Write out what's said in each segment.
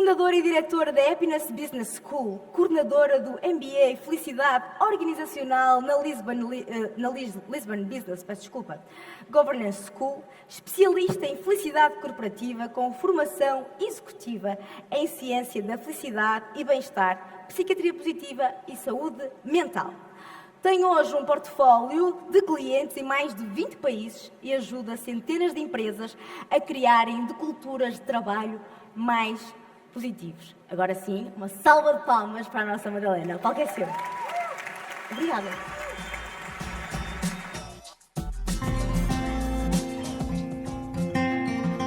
Fundadora e diretora da Happiness Business School, coordenadora do MBA Felicidade Organizacional na Lisbon Business, Governance School, especialista em felicidade corporativa com formação executiva em ciência da felicidade e bem-estar, psiquiatria positiva e saúde mental. Tem hoje um portfólio de clientes em mais de 20 países e ajuda centenas de empresas a criarem de culturas de trabalho mais positivos. Agora sim, uma salva de palmas para a nossa Madalena. O palco é seu. Obrigada.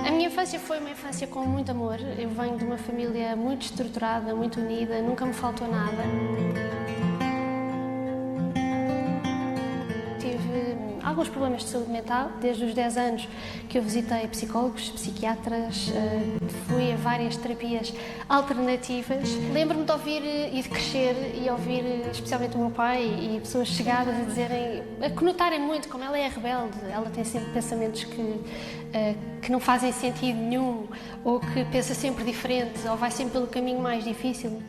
A minha infância foi uma infância com muito amor. Eu venho de uma família muito estruturada, muito unida, nunca me faltou nada. Tive alguns problemas de saúde mental, desde os 10 anos que eu visitei psicólogos, psiquiatras, fui a várias terapias alternativas. Lembro-me de ouvir e de crescer e ouvir especialmente o meu pai e pessoas chegadas a dizerem, a conotarem muito como ela é rebelde, ela tem sempre pensamentos que não fazem sentido nenhum, ou que pensa sempre diferente, ou vai sempre pelo caminho mais difícil.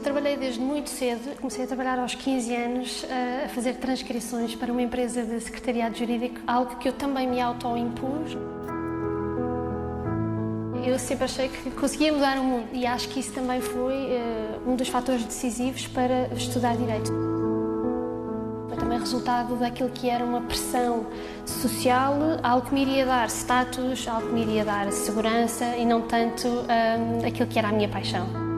Trabalhei desde muito cedo, comecei a trabalhar aos 15 anos a fazer transcrições para uma empresa de secretariado jurídico, algo que eu também me auto-impus. Eu sempre achei que conseguia mudar o mundo e acho que isso também foi um dos fatores decisivos para estudar Direito. Foi também resultado daquilo que era uma pressão social, algo que me iria dar status, algo que me iria dar segurança e não tanto aquilo que era a minha paixão.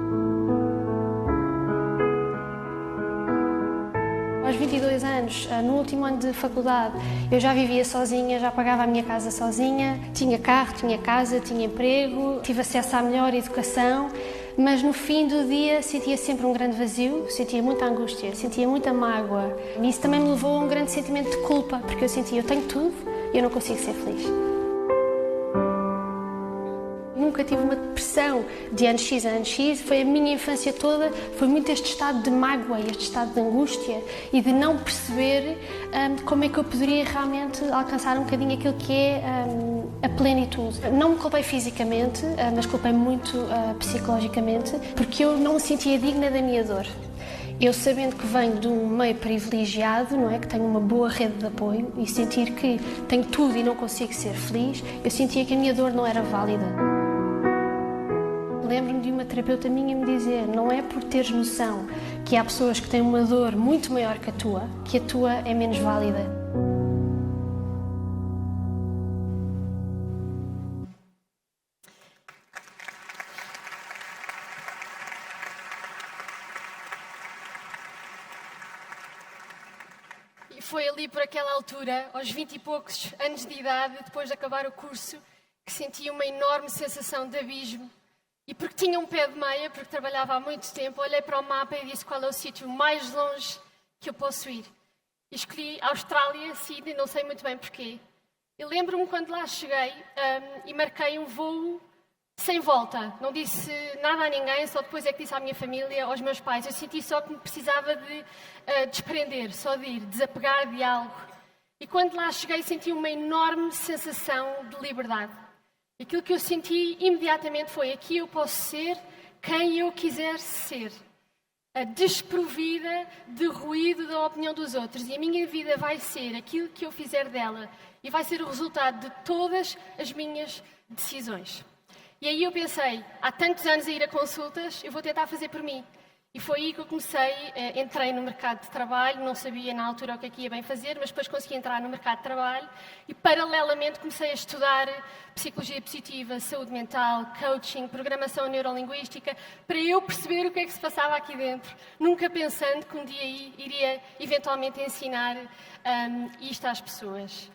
Aos 22 anos, no último ano de faculdade, eu já vivia sozinha, já pagava a minha casa sozinha, tinha carro, tinha casa, tinha emprego, tive acesso à melhor educação, mas no fim do dia sentia sempre um grande vazio, sentia muita angústia, sentia muita mágoa. E isso também me levou a um grande sentimento de culpa, porque eu sentia, eu tenho tudo e eu não consigo ser feliz. Nunca tive uma depressão de ano X a ano X, foi a minha infância toda, foi muito este estado de mágoa e este estado de angústia e de não perceber como é que eu poderia realmente alcançar um bocadinho aquilo que é a plenitude. Não me culpei fisicamente, mas culpei muito psicologicamente, porque eu não me sentia digna da minha dor. Eu, sabendo que venho de um meio privilegiado, não é, que tenho uma boa rede de apoio e sentir que tenho tudo e não consigo ser feliz, eu sentia que a minha dor não era válida. Lembro-me de uma terapeuta minha me dizer, não é por teres noção que há pessoas que têm uma dor muito maior que a tua é menos válida. E foi ali por aquela altura, aos 20 e poucos anos de idade, depois de acabar o curso, que senti uma enorme sensação de abismo. E porque tinha um pé de meia, porque trabalhava há muito tempo, olhei para o mapa e disse qual é o sítio mais longe que eu posso ir. E escolhi a Austrália, Sydney, não sei muito bem porquê. E lembro-me quando lá cheguei e marquei um voo sem volta. Não disse nada a ninguém, só depois é que disse à minha família, aos meus pais. Eu senti só que me precisava de desprender, só de ir, desapegar de algo. E quando lá cheguei senti uma enorme sensação de liberdade. Aquilo que eu senti imediatamente foi, aqui eu posso ser quem eu quiser ser. Desprovida de ruído da opinião dos outros. E a minha vida vai ser aquilo que eu fizer dela. E vai ser o resultado de todas as minhas decisões. E aí eu pensei, há tantos anos a ir a consultas, eu vou tentar fazer por mim. E foi aí que eu comecei, entrei no mercado de trabalho, não sabia na altura o que é que ia bem fazer, mas depois consegui entrar no mercado de trabalho e paralelamente comecei a estudar psicologia positiva, saúde mental, coaching, programação neurolinguística, para eu perceber o que é que se passava aqui dentro, nunca pensando que um dia iria eventualmente ensinar isto às pessoas.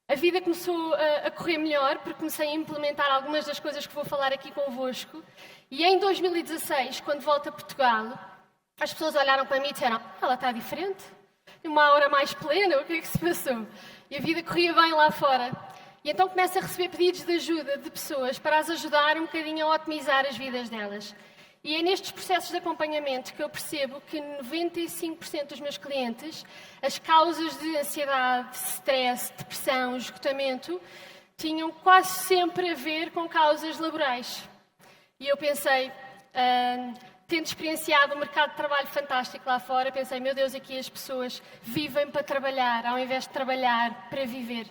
A vida começou a correr melhor, porque comecei a implementar algumas das coisas que vou falar aqui convosco. E em 2016, quando volto a Portugal, as pessoas olharam para mim e disseram, ela está diferente, tem uma aura mais plena, o que é que se passou? E a vida corria bem lá fora. E então começo a receber pedidos de ajuda de pessoas para as ajudar um bocadinho a otimizar as vidas delas. E é nestes processos de acompanhamento que eu percebo que 95% dos meus clientes, as causas de ansiedade, stress, depressão, esgotamento, tinham quase sempre a ver com causas laborais. E eu pensei, tendo experienciado um mercado de trabalho fantástico lá fora, pensei, meu Deus, aqui as pessoas vivem para trabalhar, ao invés de trabalhar para viver.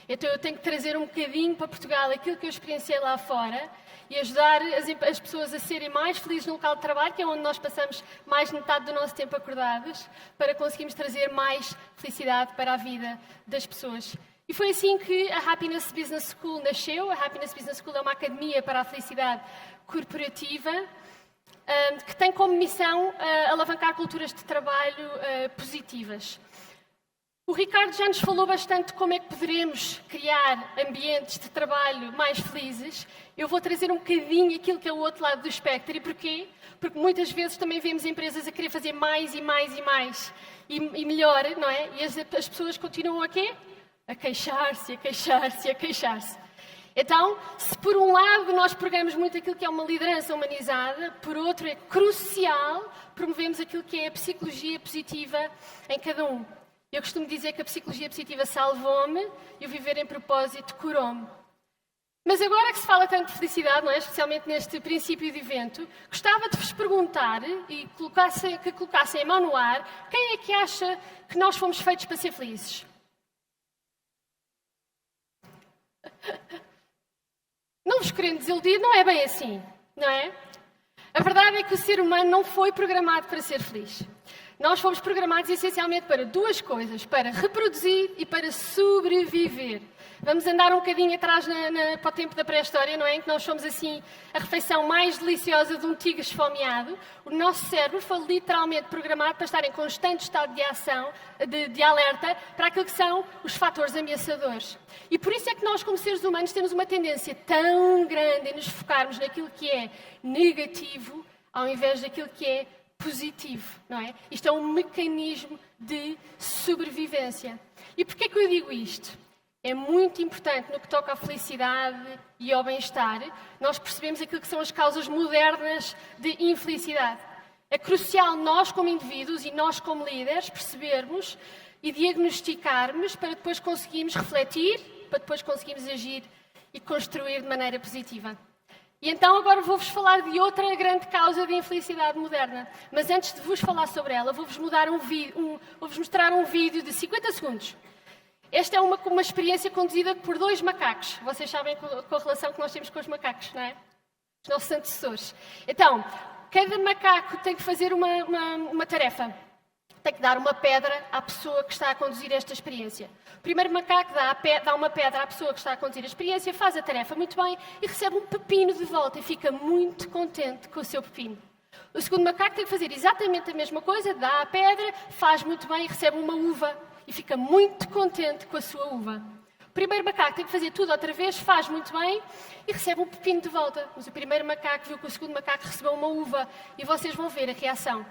Então eu tenho que trazer um bocadinho para Portugal aquilo que eu experienciei lá fora e ajudar as pessoas a serem mais felizes no local de trabalho, que é onde nós passamos mais de metade do nosso tempo acordados, para conseguirmos trazer mais felicidade para a vida das pessoas. E foi assim que a Happiness Business School nasceu. A Happiness Business School é uma academia para a felicidade corporativa, que tem como missão alavancar culturas de trabalho positivas. O Ricardo já nos falou bastante de como é que poderemos criar ambientes de trabalho mais felizes. Eu vou trazer um bocadinho aquilo que é o outro lado do espectro. E porquê? Porque muitas vezes também vemos empresas a querer fazer mais e mais e mais e melhor, não é? E as pessoas continuam a quê? A queixar-se, a queixar-se, a queixar-se. Então, se por um lado nós pregamos muito aquilo que é uma liderança humanizada, por outro é crucial promovermos aquilo que é a psicologia positiva em cada um. Eu costumo dizer que a psicologia positiva salvou-me e o viver em propósito curou-me. Mas agora que se fala tanto de felicidade, não é? Especialmente neste princípio de evento, gostava de vos perguntar e que colocassem a mão no ar, quem é que acha que nós fomos feitos para ser felizes? Não vos querendo desiludir, não é bem assim, não é? A verdade é que o ser humano não foi programado para ser feliz. Nós fomos programados essencialmente para duas coisas, para reproduzir e para sobreviver. Vamos andar um bocadinho atrás para o tempo da pré-história, não é? Em que nós somos assim a refeição mais deliciosa de um tigre esfomeado. O nosso cérebro foi literalmente programado para estar em constante estado de ação, de alerta, para aquilo que são os fatores ameaçadores. E por isso é que nós, como seres humanos, temos uma tendência tão grande em nos focarmos naquilo que é negativo, ao invés daquilo que é positivo, não é? Isto é um mecanismo de sobrevivência. E porquê que eu digo isto? É muito importante no que toca à felicidade e ao bem-estar, nós percebemos aquilo que são as causas modernas de infelicidade. É crucial nós como indivíduos e nós como líderes percebermos e diagnosticarmos para depois conseguirmos refletir, para depois conseguirmos agir e construir de maneira positiva. E então agora vou-vos falar de outra grande causa de infelicidade moderna. Mas antes de vos falar sobre ela, vou-vos mostrar um vídeo de 50 segundos. Esta é uma experiência conduzida por 2 macacos. Vocês sabem com a relação que nós temos com os macacos, não é? Os nossos antecessores. Então, cada macaco tem que fazer uma tarefa. Tem que dar uma pedra à pessoa que está a conduzir esta experiência. O primeiro macaco dá uma pedra à pessoa que está a conduzir a experiência, faz a tarefa muito bem e recebe um pepino de volta e fica muito contente com o seu pepino. O segundo macaco tem que fazer exatamente a mesma coisa, dá a pedra, faz muito bem e recebe uma uva e fica muito contente com a sua uva. O primeiro macaco tem que fazer tudo outra vez, faz muito bem e recebe um pepino de volta. Mas o primeiro macaco viu que o segundo macaco recebeu uma uva e vocês vão ver a reação.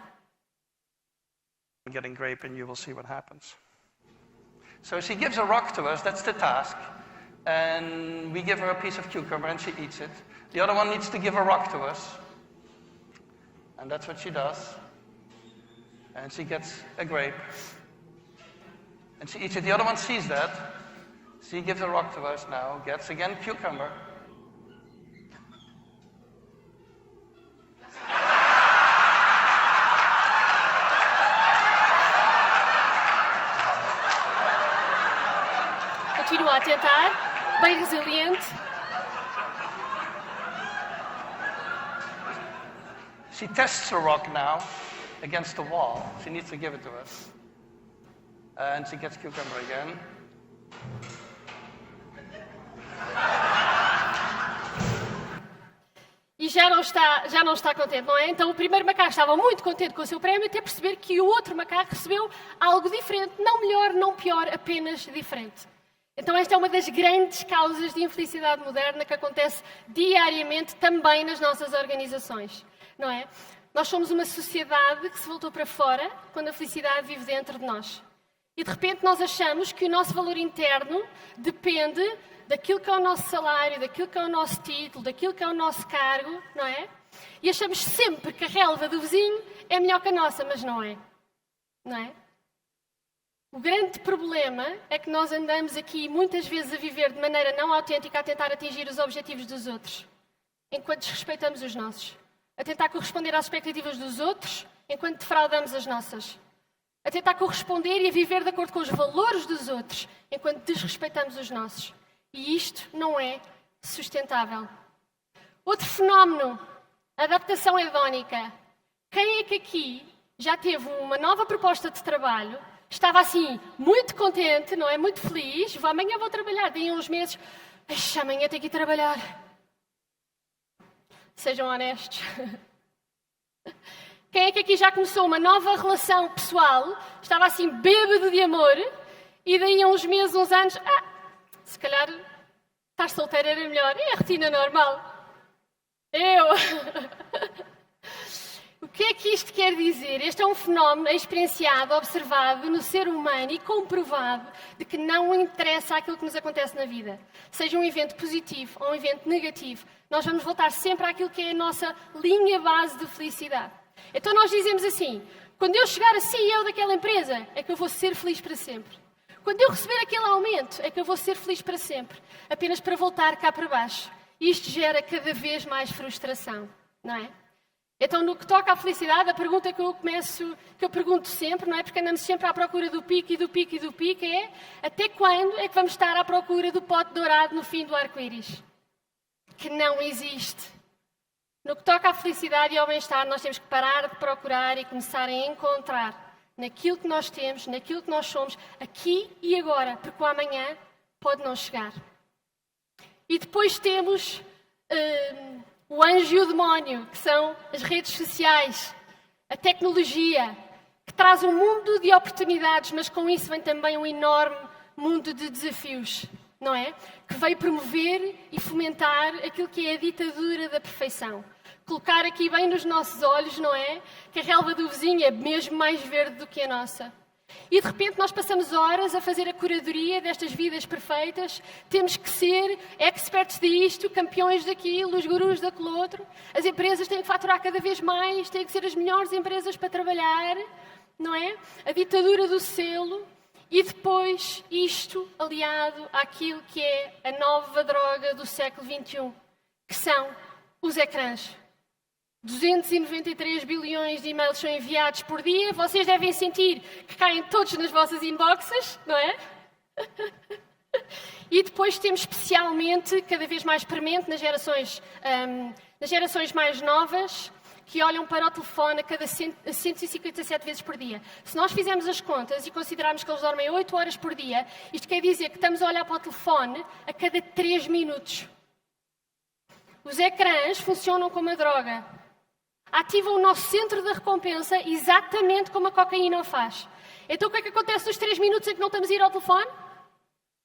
Getting grape and you will see what happens. So she gives a rock to us, that's the task, and we give her a piece of cucumber and she eats it. The other one needs to give a rock to us, and that's what she does. And she gets a grape, and she eats it. The other one sees that, she gives a rock to us now, gets again cucumber. Continua a tentar, bem resiliente. She tests her rock now against the wall. She needs to give it to us. And she gets cucumber again. E já não está contente, não é? Então o primeiro macaco estava muito contente com o seu prémio até perceber que o outro macaco recebeu algo diferente. Não melhor, não pior, apenas diferente. Então esta é uma das grandes causas de infelicidade moderna que acontece diariamente também nas nossas organizações, não é? Nós somos uma sociedade que se voltou para fora quando a felicidade vive dentro de nós. E de repente nós achamos que o nosso valor interno depende daquilo que é o nosso salário, daquilo que é o nosso título, daquilo que é o nosso cargo, não é? E achamos sempre que a relva do vizinho é melhor que a nossa, mas não é. Não é? O grande problema é que nós andamos aqui muitas vezes a viver de maneira não autêntica, a tentar atingir os objetivos dos outros, enquanto desrespeitamos os nossos. A tentar corresponder às expectativas dos outros, enquanto defraudamos as nossas. A tentar corresponder e a viver de acordo com os valores dos outros, enquanto desrespeitamos os nossos. E isto não é sustentável. Outro fenómeno, adaptação hedónica. Quem é que aqui já teve uma nova proposta de trabalho, estava assim, muito contente, não é? Muito feliz, amanhã vou trabalhar, daí uns meses, amanhã tenho que ir trabalhar. Sejam honestos. Quem é que aqui já começou uma nova relação pessoal, estava assim bêbado de amor, e daí a uns meses, uns anos, se calhar estar solteira era melhor. É a rotina normal. Eu. O que é que isto quer dizer? Este é um fenómeno experienciado, observado no ser humano e comprovado de que não interessa aquilo que nos acontece na vida. Seja um evento positivo ou um evento negativo, nós vamos voltar sempre àquilo que é a nossa linha base de felicidade. Então nós dizemos assim, quando eu chegar a CEO daquela empresa, é que eu vou ser feliz para sempre. Quando eu receber aquele aumento, é que eu vou ser feliz para sempre. Apenas para voltar cá para baixo. E isto gera cada vez mais frustração, não é? Então, no que toca à felicidade, a pergunta que eu pergunto sempre, não é? Porque andamos sempre à procura do pico e do pico e do pico, é até quando é que vamos estar à procura do pote dourado no fim do arco-íris? Que não existe. No que toca à felicidade e ao bem-estar, nós temos que parar de procurar e começar a encontrar naquilo que nós temos, naquilo que nós somos, aqui e agora, porque o amanhã pode não chegar. E depois temos o anjo e o demónio, que são as redes sociais, a tecnologia, que traz um mundo de oportunidades, mas com isso vem também um enorme mundo de desafios, não é? Que veio promover e fomentar aquilo que é a ditadura da perfeição. Colocar aqui bem nos nossos olhos, não é? Que a relva do vizinho é mesmo mais verde do que a nossa. E de repente nós passamos horas a fazer a curadoria destas vidas perfeitas. Temos que ser experts disto, campeões daquilo, os gurus daquele outro. As empresas têm que faturar cada vez mais, têm que ser as melhores empresas para trabalhar, não é? A ditadura do selo. E depois isto aliado àquilo que é a nova droga do século XXI, que são os ecrãs. 293 bilhões de e-mails são enviados por dia. Vocês devem sentir que caem todos nas vossas inboxes, não é? E depois temos especialmente, cada vez mais premente, nas gerações mais novas, que olham para o telefone a cada 157 vezes por dia. Se nós fizermos as contas e considerarmos que eles dormem 8 horas por dia, isto quer dizer que estamos a olhar para o telefone a cada 3 minutos. Os ecrãs funcionam como a droga. Ativam o nosso centro da recompensa exatamente como a cocaína o faz. Então o que é que acontece nos 3 minutos em que não estamos a ir ao telefone?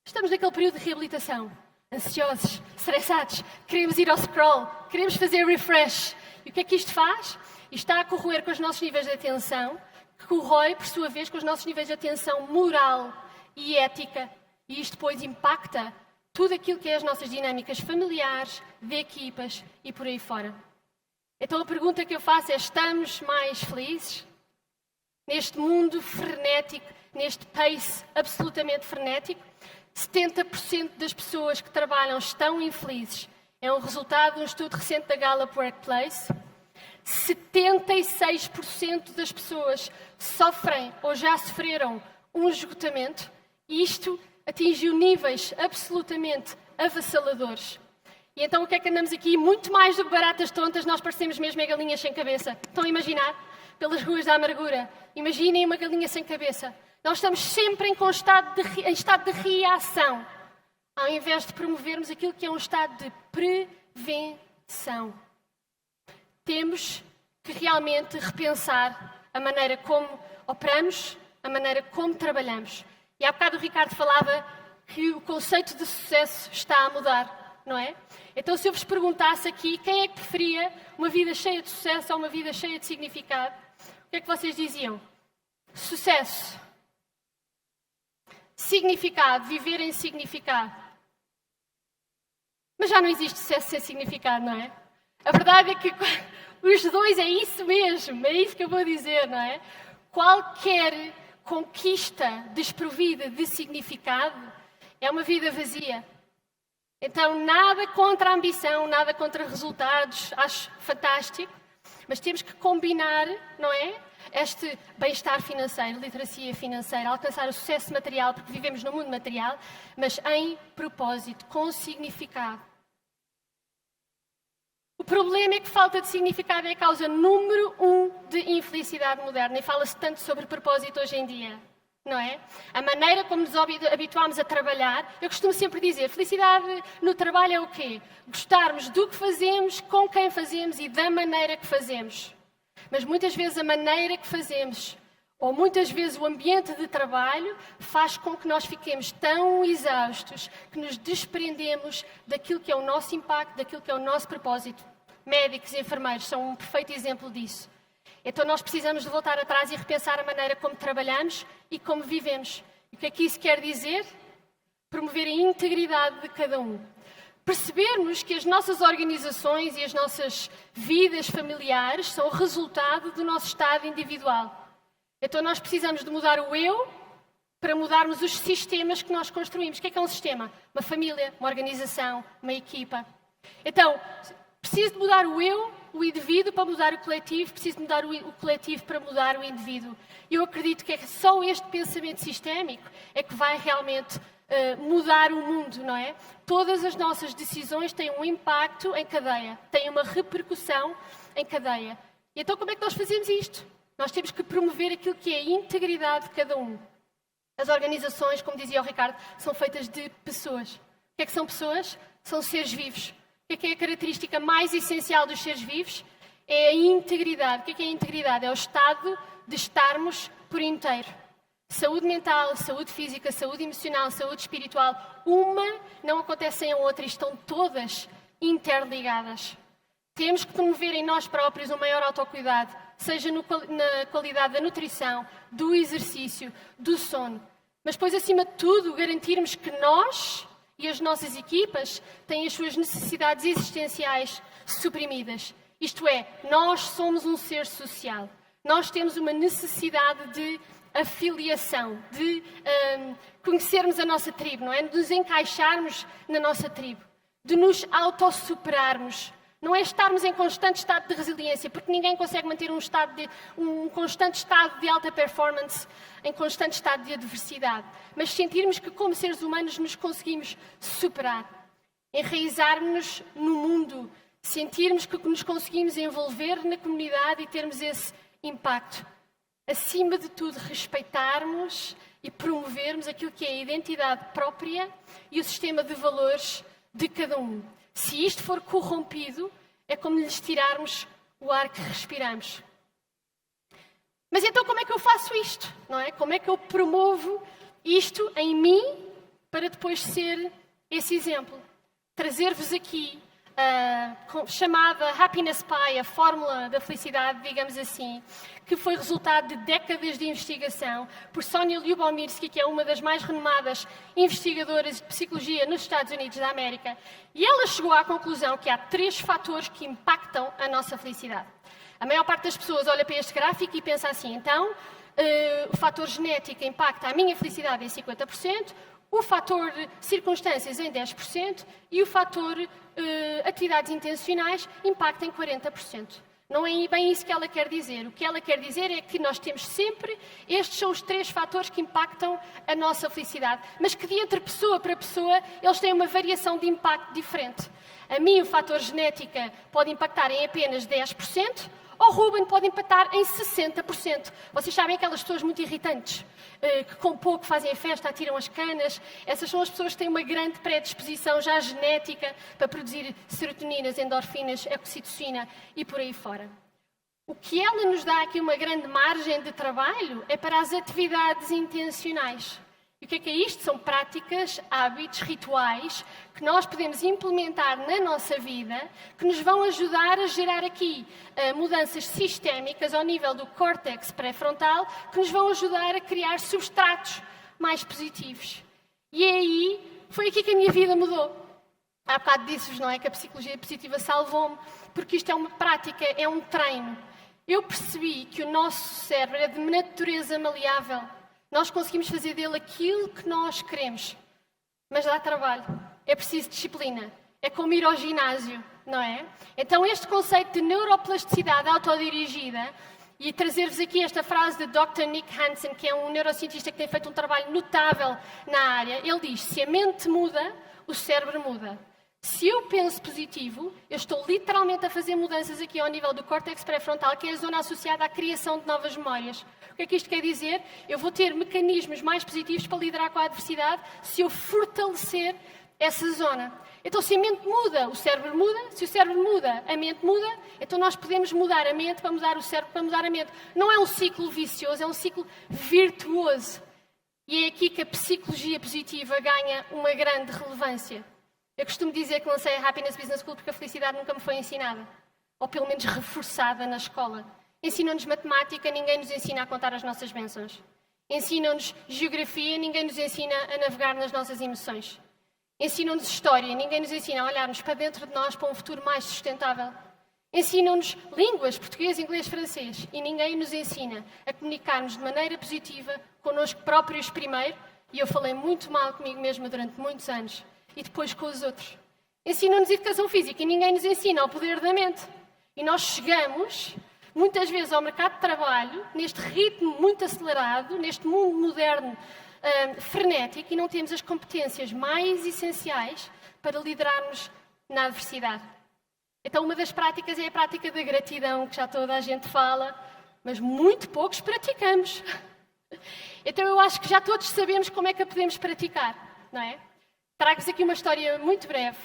Estamos naquele período de reabilitação. Ansiosos, estressados, queremos ir ao scroll, queremos fazer refresh. E o que é que isto faz? Isto está a corroer com os nossos níveis de atenção, que corrói, por sua vez, com os nossos níveis de atenção moral e ética. E isto depois impacta tudo aquilo que é as nossas dinâmicas familiares, de equipas e por aí fora. Então a pergunta que eu faço é, estamos mais felizes? Neste mundo frenético, neste pace absolutamente frenético, 70% das pessoas que trabalham estão infelizes. É um resultado de um estudo recente da Gallup Workplace. 76% das pessoas sofrem ou já sofreram um esgotamento e isto atingiu níveis absolutamente avassaladores. E então o que é que andamos aqui? Muito mais do que baratas tontas, nós parecemos mesmo galinhas sem cabeça. Estão a imaginar? Pelas ruas da amargura. Imaginem uma galinha sem cabeça. Nós estamos sempre em estado de reação, ao invés de promovermos aquilo que é um estado de prevenção. Temos que realmente repensar a maneira como operamos, a maneira como trabalhamos. E há bocado o Ricardo falava que o conceito de sucesso está a mudar, não é? Então, se eu vos perguntasse aqui quem é que preferia uma vida cheia de sucesso ou uma vida cheia de significado, o que é que vocês diziam? Sucesso. Significado, viver em significado. Mas já não existe sucesso sem significado, não é? A verdade é que os dois é isso mesmo, é isso que eu vou dizer, não é? conquista desprovida de significado é uma vida vazia. Então, nada contra a ambição, nada contra resultados, acho fantástico, mas temos que combinar, não é? Este bem-estar financeiro, literacia financeira, alcançar o sucesso material, porque vivemos no mundo material, mas em propósito, com significado. O problema é que falta de significado é a causa número 1 de infelicidade moderna, e fala-se tanto sobre propósito hoje em dia, não é? A maneira como nos habituámos a trabalhar, eu costumo sempre dizer, felicidade no trabalho é o quê? Gostarmos do que fazemos, com quem fazemos e da maneira que fazemos. Mas muitas vezes a maneira que fazemos, ou muitas vezes o ambiente de trabalho, faz com que nós fiquemos tão exaustos que nos desprendemos daquilo que é o nosso impacto, daquilo que é o nosso propósito. Médicos e enfermeiros são um perfeito exemplo disso. Então nós precisamos de voltar atrás e repensar a maneira como trabalhamos e como vivemos. E o que é que isso quer dizer? Promover a integridade de cada um. Percebermos que as nossas organizações e as nossas vidas familiares são o resultado do nosso estado individual. Então nós precisamos de mudar o eu para mudarmos os sistemas que nós construímos. O que é um sistema? Uma família, uma organização, uma equipa. Então, preciso de mudar o eu, o indivíduo, para mudar o coletivo. Preciso de mudar o coletivo para mudar o indivíduo. E eu acredito que é só este pensamento sistémico é que vai realmente mudar o mundo, não é? Todas as nossas decisões têm um impacto em cadeia, têm uma repercussão em cadeia. E então como é que nós fazemos isto? Nós temos que promover aquilo que é a integridade de cada um. As organizações, como dizia o Ricardo, são feitas de pessoas. O que é que são pessoas? São seres vivos. O que é a característica mais essencial dos seres vivos? É a integridade. O que é a integridade? É o estado de estarmos por inteiro. Saúde mental, saúde física, saúde emocional, saúde espiritual, uma não acontece sem a outra e estão todas interligadas. Temos que promover em nós próprios um maior autocuidado, seja na qualidade da nutrição, do exercício, do sono. Mas depois, acima de tudo, garantirmos que nós e as nossas equipas têm as suas necessidades existenciais suprimidas. Isto é, nós somos um ser social. Nós temos uma necessidade de afiliação, de conhecermos a nossa tribo, não é? De nos encaixarmos na nossa tribo, de nos autossuperarmos. Não é estarmos em constante estado de resiliência, porque ninguém consegue manter um constante estado de alta performance, em constante estado de adversidade. Mas sentirmos que, como seres humanos, nos conseguimos superar, enraizarmos-nos no mundo, sentirmos que nos conseguimos envolver na comunidade e termos esse impacto. Acima de tudo, respeitarmos e promovermos aquilo que é a identidade própria e o sistema de valores de cada um. Se isto for corrompido, é como lhes tirarmos o ar que respiramos. Mas então como é que eu faço isto? Não é? Como é que eu promovo isto em mim para depois ser esse exemplo? Trazer-vos aqui a chamada Happiness Pie, a fórmula da felicidade, digamos assim, que foi resultado de décadas de investigação por Sonia Lyubomirsky, que é uma das mais renomadas investigadoras de psicologia nos Estados Unidos da América. E ela chegou à conclusão que há 3 fatores que impactam a nossa felicidade. A maior parte das pessoas olha para este gráfico e pensa assim, então, o fator genético impacta a minha felicidade em 50%, o fator circunstâncias em 10% e o fator atividades intencionais impacta em 40%. Não é bem isso que ela quer dizer. O que ela quer dizer é que nós temos sempre, estes são os 3 fatores que impactam a nossa felicidade, mas que de entre pessoa para pessoa eles têm uma variação de impacto diferente. A mim o fator genética pode impactar em apenas 10%, ou Ruben pode impactar em 60%. Vocês sabem aquelas pessoas muito irritantes, que com pouco fazem a festa, atiram as canas. Essas são as pessoas que têm uma grande predisposição já genética para produzir serotoninas, endorfinas, oxitocina e por aí fora. O que ela nos dá aqui uma grande margem de trabalho é para as atividades intencionais. E o que é isto? São práticas, hábitos, rituais que nós podemos implementar na nossa vida que nos vão ajudar a gerar aqui mudanças sistémicas ao nível do córtex pré-frontal que nos vão ajudar a criar substratos mais positivos. E aí, foi aqui que a minha vida mudou. Há bocado disse-vos, não é, que a psicologia positiva salvou-me, porque isto é uma prática, é um treino. Eu percebi que o nosso cérebro é de natureza maleável. nós conseguimos fazer dele aquilo que nós queremos. Mas dá trabalho, é preciso disciplina, é como ir ao ginásio, não é? Então este conceito de neuroplasticidade autodirigida, e trazer-vos aqui esta frase de Dr. Nick Hansen, que é um neurocientista que tem feito um trabalho notável na área, ele diz: se a mente muda, o cérebro muda. Se eu penso positivo, eu estou literalmente a fazer mudanças aqui ao nível do córtex pré-frontal, que é a zona associada à criação de novas memórias. O que é que isto quer dizer? Eu vou ter mecanismos mais positivos para lidar com a adversidade se eu fortalecer essa zona. Então, se a mente muda, o cérebro muda. Se o cérebro muda, a mente muda. Então, nós podemos mudar a mente para mudar o cérebro, para mudar a mente. Não é um ciclo vicioso, é um ciclo virtuoso. E é aqui que a psicologia positiva ganha uma grande relevância. Eu costumo dizer que lancei a Happiness Business School porque a felicidade nunca me foi ensinada. Ou pelo menos reforçada na escola. Ensinam-nos matemática, ninguém nos ensina a contar as nossas bênçãos. Ensinam-nos geografia, ninguém nos ensina a navegar nas nossas emoções. Ensinam-nos história, ninguém nos ensina a olharmos para dentro de nós para um futuro mais sustentável. Ensinam-nos línguas, português, inglês, francês, e ninguém nos ensina a comunicarmos de maneira positiva connosco próprios primeiro, e eu falei muito mal comigo mesma durante muitos anos, e depois com os outros. Ensinam-nos educação física e ninguém nos ensina o poder da mente. E nós chegamos, muitas vezes, ao mercado de trabalho, neste ritmo muito acelerado, neste mundo moderno, frenético, e não temos as competências mais essenciais para liderarmos na adversidade. Então, uma das práticas é a prática da gratidão, que já toda a gente fala, mas muito poucos praticamos. Então, eu acho que já todos sabemos como é que a podemos praticar, não é? Trago-vos aqui uma história muito breve.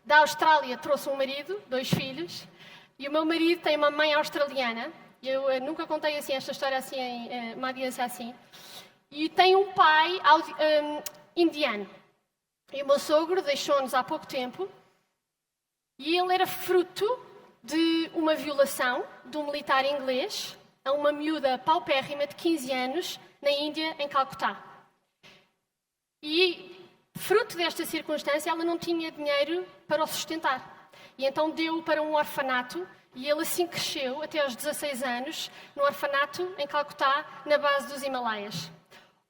Da Austrália trouxe um marido, 2 filhos, e o meu marido tem uma mãe australiana. Eu nunca contei assim esta história assim, uma aliança assim. E tem um pai indiano. E o meu sogro deixou-nos há pouco tempo. E ele era fruto de uma violação de um militar inglês a uma miúda paupérrima de 15 anos na Índia, em Calcutá. E, fruto desta circunstância, ela não tinha dinheiro para o sustentar. E então deu-o para um orfanato. E ele assim cresceu, até aos 16 anos, no orfanato em Calcutá, na base dos Himalaias.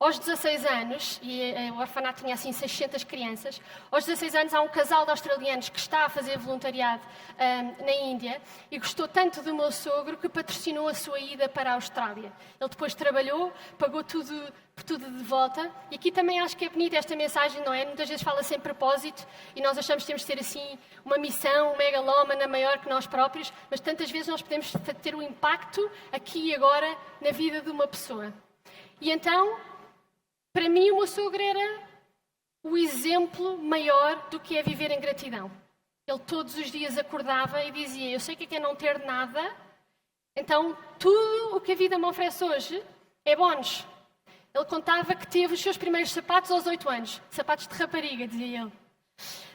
Aos 16 anos, e o orfanato tinha assim 600 crianças, aos 16 anos há um casal de australianos que está a fazer voluntariado na Índia e gostou tanto do meu sogro que patrocinou a sua ida para a Austrália. Ele depois trabalhou, pagou tudo de volta. E aqui também acho que é bonita esta mensagem, não é? Muitas vezes fala-se em propósito e nós achamos que temos de ter assim uma missão megalómana maior que nós próprios, mas tantas vezes nós podemos ter um impacto aqui e agora na vida de uma pessoa. E então, para mim, o meu sogro era o exemplo maior do que é viver em gratidão. Ele todos os dias acordava e dizia: eu sei o que é não ter nada, então tudo o que a vida me oferece hoje é bónus. Ele contava que teve os seus primeiros sapatos aos 8 anos. Sapatos de rapariga, dizia ele.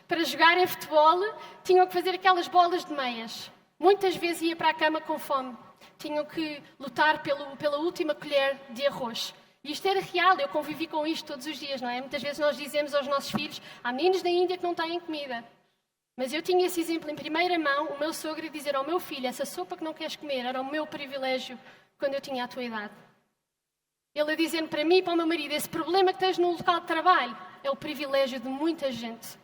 Para jogarem futebol, tinham que fazer aquelas bolas de meias. Muitas vezes ia para a cama com fome. Tinham que lutar pela última colher de arroz. E isto era real, eu convivi com isto todos os dias, não é? Muitas vezes nós dizemos aos nossos filhos: há meninos da Índia que não têm comida. Mas eu tinha esse exemplo em primeira mão, o meu sogro, a dizer ao meu filho: essa sopa que não queres comer era o meu privilégio quando eu tinha a tua idade. Ele a dizer para mim e para o meu marido: esse problema que tens no local de trabalho é o privilégio de muita gente.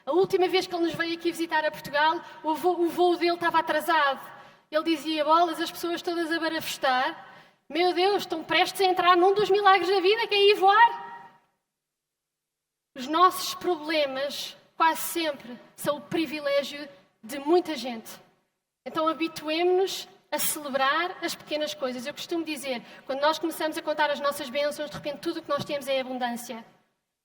A última vez que ele nos veio aqui visitar a Portugal, o voo dele estava atrasado. Ele dizia: bolas, as pessoas todas a barafestar. Meu Deus, estão prestes a entrar num dos milagres da vida, que é ir voar. Os nossos problemas, quase sempre, são o privilégio de muita gente. Então habituemo-nos a celebrar as pequenas coisas. Eu costumo dizer, quando nós começamos a contar as nossas bênçãos, de repente tudo o que nós temos é abundância.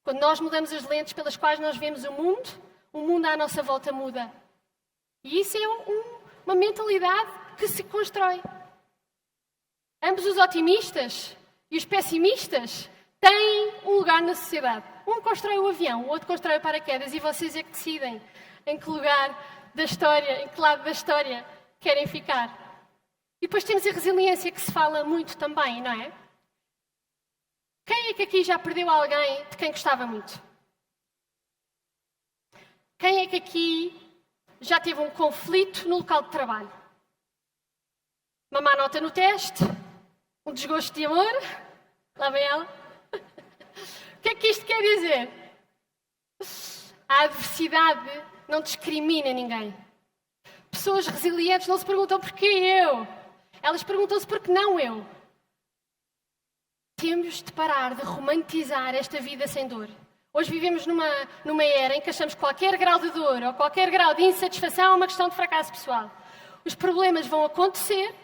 Quando nós mudamos as lentes pelas quais nós vemos o mundo à nossa volta muda. E isso é uma mentalidade que se constrói. Ambos os otimistas e os pessimistas têm um lugar na sociedade. Um constrói o avião, o outro constrói o paraquedas, e vocês é que decidem em que lugar da história, em que lado da história querem ficar. E depois temos a resiliência, que se fala muito também, não é? Quem é que aqui já perdeu alguém de quem gostava muito? Quem é que aqui já teve um conflito no local de trabalho? Uma má nota no teste? Um desgosto de amor? Lá vem ela. O que é que isto quer dizer? A adversidade não discrimina ninguém. Pessoas resilientes não se perguntam porquê eu. Elas perguntam-se porquê não eu. Temos de parar de romantizar esta vida sem dor. Hoje vivemos numa era em que achamos que qualquer grau de dor ou qualquer grau de insatisfação é uma questão de fracasso pessoal. Os problemas vão acontecer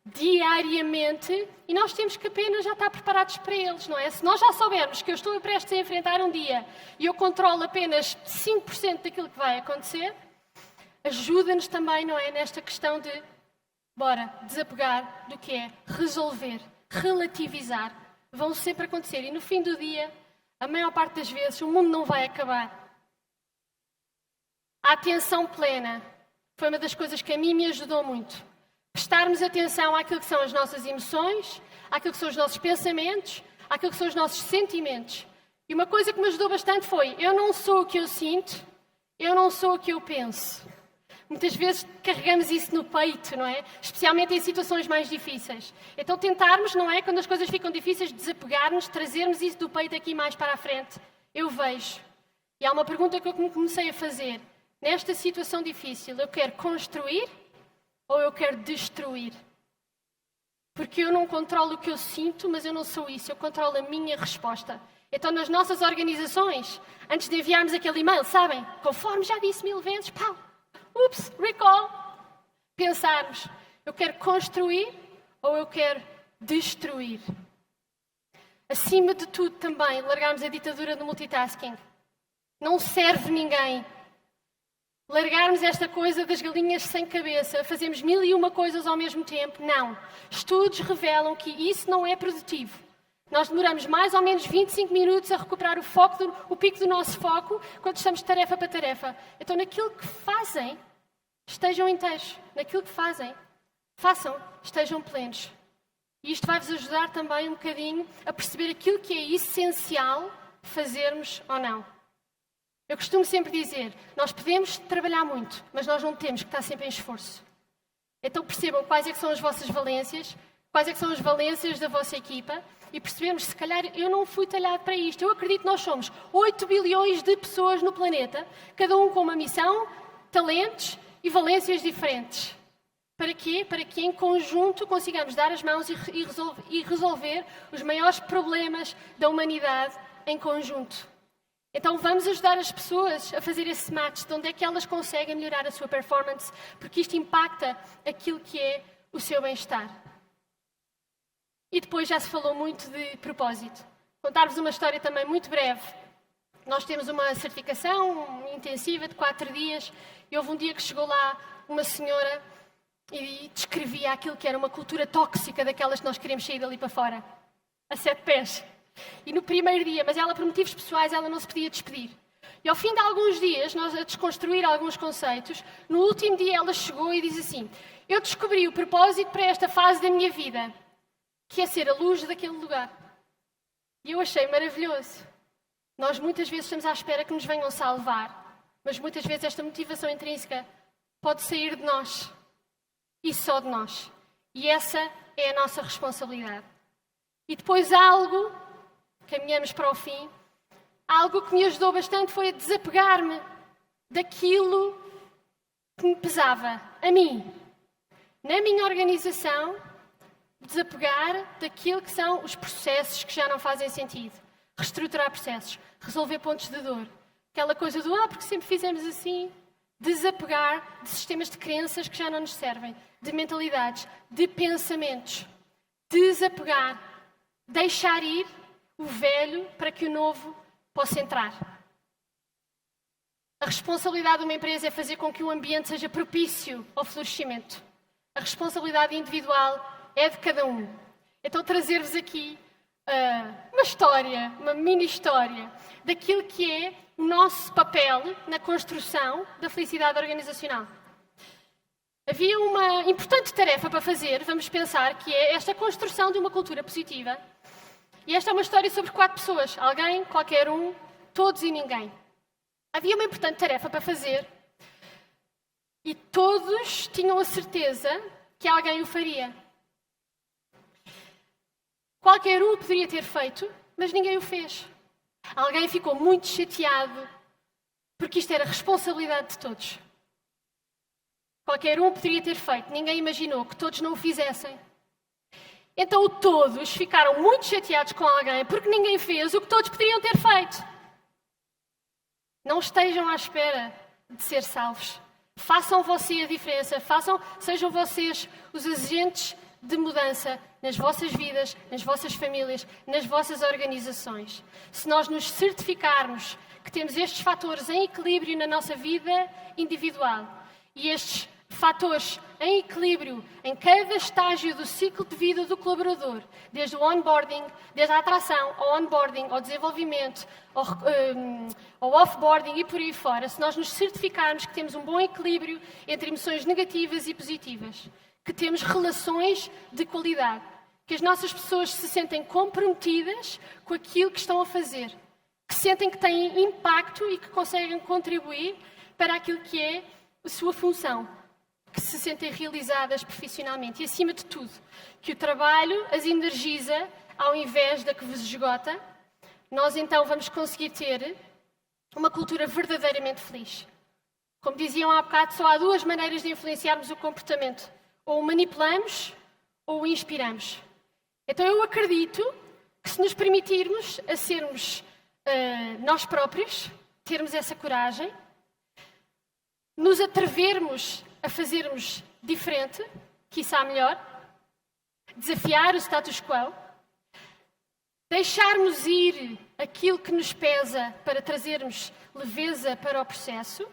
diariamente e nós temos que apenas já estar preparados para eles, não é? Se nós já soubermos que eu estou prestes a enfrentar um dia e eu controlo apenas 5% daquilo que vai acontecer, ajuda-nos também, não é? Nesta questão de, bora, desapegar do que é resolver, relativizar. Vão sempre acontecer e no fim do dia, a maior parte das vezes, o mundo não vai acabar. A atenção plena foi uma das coisas que a mim me ajudou muito. Prestarmos atenção àquilo que são as nossas emoções, àquilo que são os nossos pensamentos, àquilo que são os nossos sentimentos. E uma coisa que me ajudou bastante foi, eu não sou o que eu sinto, eu não sou o que eu penso. Muitas vezes carregamos isso no peito, não é? Especialmente em situações mais difíceis. Então tentarmos, não é? Quando as coisas ficam difíceis, desapegarmos, trazermos isso do peito aqui mais para a frente. Eu vejo. E há uma pergunta que eu comecei a fazer. Nesta situação difícil, eu quero construir ou eu quero destruir? Porque eu não controlo o que eu sinto, mas eu não sou isso. Eu controlo a minha resposta. Então, nas nossas organizações, antes de enviarmos aquele e-mail, sabem? Conforme já disse 1000 vezes, pau! Ups, recall. Pensarmos, eu quero construir ou eu quero destruir? Acima de tudo também, largarmos a ditadura do multitasking. Não serve ninguém. Largarmos esta coisa das galinhas sem cabeça, fazemos 1001 coisas ao mesmo tempo. Não. Estudos revelam que isso não é produtivo. Nós demoramos mais ou menos 25 minutos a recuperar o pico do nosso foco quando estamos de tarefa para tarefa. Então, naquilo que fazem, estejam inteiros. Naquilo que fazem, façam, estejam plenos. E isto vai-vos ajudar também um bocadinho a perceber aquilo que é essencial fazermos ou não. Eu costumo sempre dizer, nós podemos trabalhar muito, mas nós não temos que estar sempre em esforço. Então percebam quais é que são as vossas valências, quais é que são as valências da vossa equipa, e percebemos, se calhar, eu não fui talhado para isto. Eu acredito que nós somos 8 bilhões de pessoas no planeta, cada um com uma missão, talentos e valências diferentes. Para quê? Para que em conjunto consigamos dar as mãos e resolver os maiores problemas da humanidade em conjunto. Então vamos ajudar as pessoas a fazer esse match de onde é que elas conseguem melhorar a sua performance, porque isto impacta aquilo que é o seu bem-estar. E depois já se falou muito de propósito. Contar-vos uma história também muito breve. Nós temos uma certificação intensiva de 4 dias e houve um dia que chegou lá uma senhora e descrevia aquilo que era uma cultura tóxica daquelas que nós queremos sair dali para fora, a 7 pés. E no primeiro dia, mas ela por motivos pessoais, ela não se podia despedir. E ao fim de alguns dias, nós a desconstruir alguns conceitos, no último dia ela chegou e disse assim, eu descobri o propósito para esta fase da minha vida, que é ser a luz daquele lugar. E eu achei maravilhoso. Nós muitas vezes estamos à espera que nos venham salvar, mas muitas vezes esta motivação intrínseca pode sair de nós, e só de nós. E essa é a nossa responsabilidade. E depois algo, caminhamos para o fim, algo que me ajudou bastante foi a desapegar-me daquilo que me pesava, a mim. Na minha organização, desapegar daquilo que são os processos que já não fazem sentido. Reestruturar processos, resolver pontos de dor. Aquela coisa do, porque sempre fizemos assim. Desapegar de sistemas de crenças que já não nos servem. De mentalidades, de pensamentos. Desapegar. Deixar ir o velho para que o novo possa entrar. A responsabilidade de uma empresa é fazer com que o ambiente seja propício ao florescimento. A responsabilidade individual é de cada um. Então trazer-vos aqui uma história, uma mini história, daquilo que é o nosso papel na construção da felicidade organizacional. Havia uma importante tarefa para fazer, vamos pensar, que é esta construção de uma cultura positiva. E esta é uma história sobre 4 pessoas. Alguém, qualquer um, todos e ninguém. Havia uma importante tarefa para fazer e todos tinham a certeza que alguém o faria. Qualquer um poderia ter feito, mas ninguém o fez. Alguém ficou muito chateado, porque isto era responsabilidade de todos. Qualquer um poderia ter feito, ninguém imaginou que todos não o fizessem. Então todos ficaram muito chateados com alguém, porque ninguém fez o que todos poderiam ter feito. Não estejam à espera de ser salvos. Façam você a diferença, sejam vocês os agentes de mudança nas vossas vidas, nas vossas famílias, nas vossas organizações. Se nós nos certificarmos que temos estes fatores em equilíbrio na nossa vida individual e estes fatores em equilíbrio em cada estágio do ciclo de vida do colaborador, desde o onboarding, desde a atração, ao onboarding, ao desenvolvimento, ao offboarding e por aí fora, se nós nos certificarmos que temos um bom equilíbrio entre emoções negativas e positivas, que temos relações de qualidade, que as nossas pessoas se sentem comprometidas com aquilo que estão a fazer, que sentem que têm impacto e que conseguem contribuir para aquilo que é a sua função, que se sentem realizadas profissionalmente e, acima de tudo, que o trabalho as energiza ao invés da que vos esgota, nós então vamos conseguir ter uma cultura verdadeiramente feliz. Como diziam há bocado, só há duas maneiras de influenciarmos o comportamento. Ou o manipulamos ou o inspiramos. Então eu acredito que se nos permitirmos a sermos nós próprios, termos essa coragem, nos atrevermos a fazermos diferente, quiçá melhor, desafiar o status quo, deixarmos ir aquilo que nos pesa para trazermos leveza para o processo,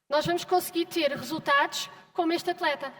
nós vamos conseguir ter resultados como este atleta.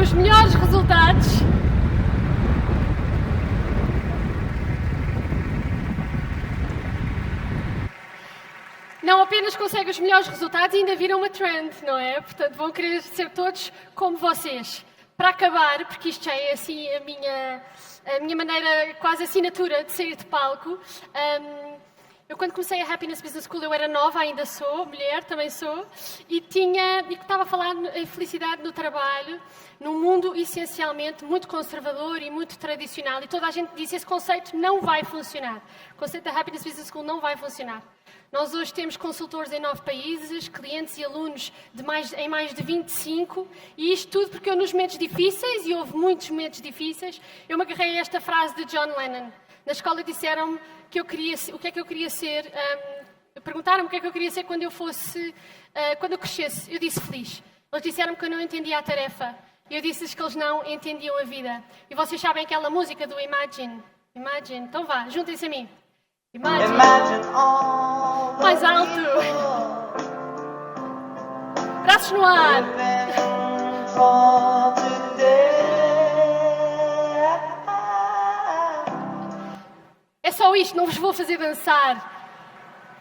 Os melhores resultados não apenas consegue os melhores resultados, ainda viram uma trend, não é? Portanto, vão querer ser todos como vocês. Para acabar, porque isto já é assim a minha maneira, quase assinatura de sair de palco, eu quando comecei a Happiness Business School eu era nova, ainda sou, mulher, também sou, e estava a falar em felicidade no trabalho, num mundo essencialmente muito conservador e muito tradicional, e toda a gente disse esse conceito não vai funcionar. O conceito da Happiness Business School não vai funcionar. Nós hoje temos consultores em 9 países, clientes e alunos em mais de 25, e isto tudo porque eu nos momentos difíceis, e houve muitos momentos difíceis, eu me agarrei a esta frase de John Lennon. Na escola disseram-me que o que é que eu queria ser, perguntaram-me o que é que eu queria ser quando eu crescesse. Eu disse feliz. Eles disseram-me que eu não entendia a tarefa. E eu disse-lhes que eles não entendiam a vida. E vocês sabem aquela música do Imagine? Imagine. Então vá, juntem-se a mim. Imagine. Mais alto. Braços no ar. É só isto, não vos vou fazer dançar.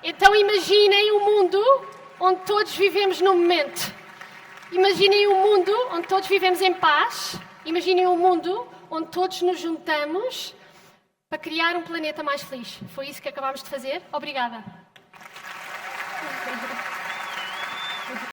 Então imaginem um mundo onde todos vivemos no momento. Imaginem um mundo onde todos vivemos em paz. Imaginem um mundo onde todos nos juntamos para criar um planeta mais feliz. Foi isso que acabámos de fazer. Obrigada.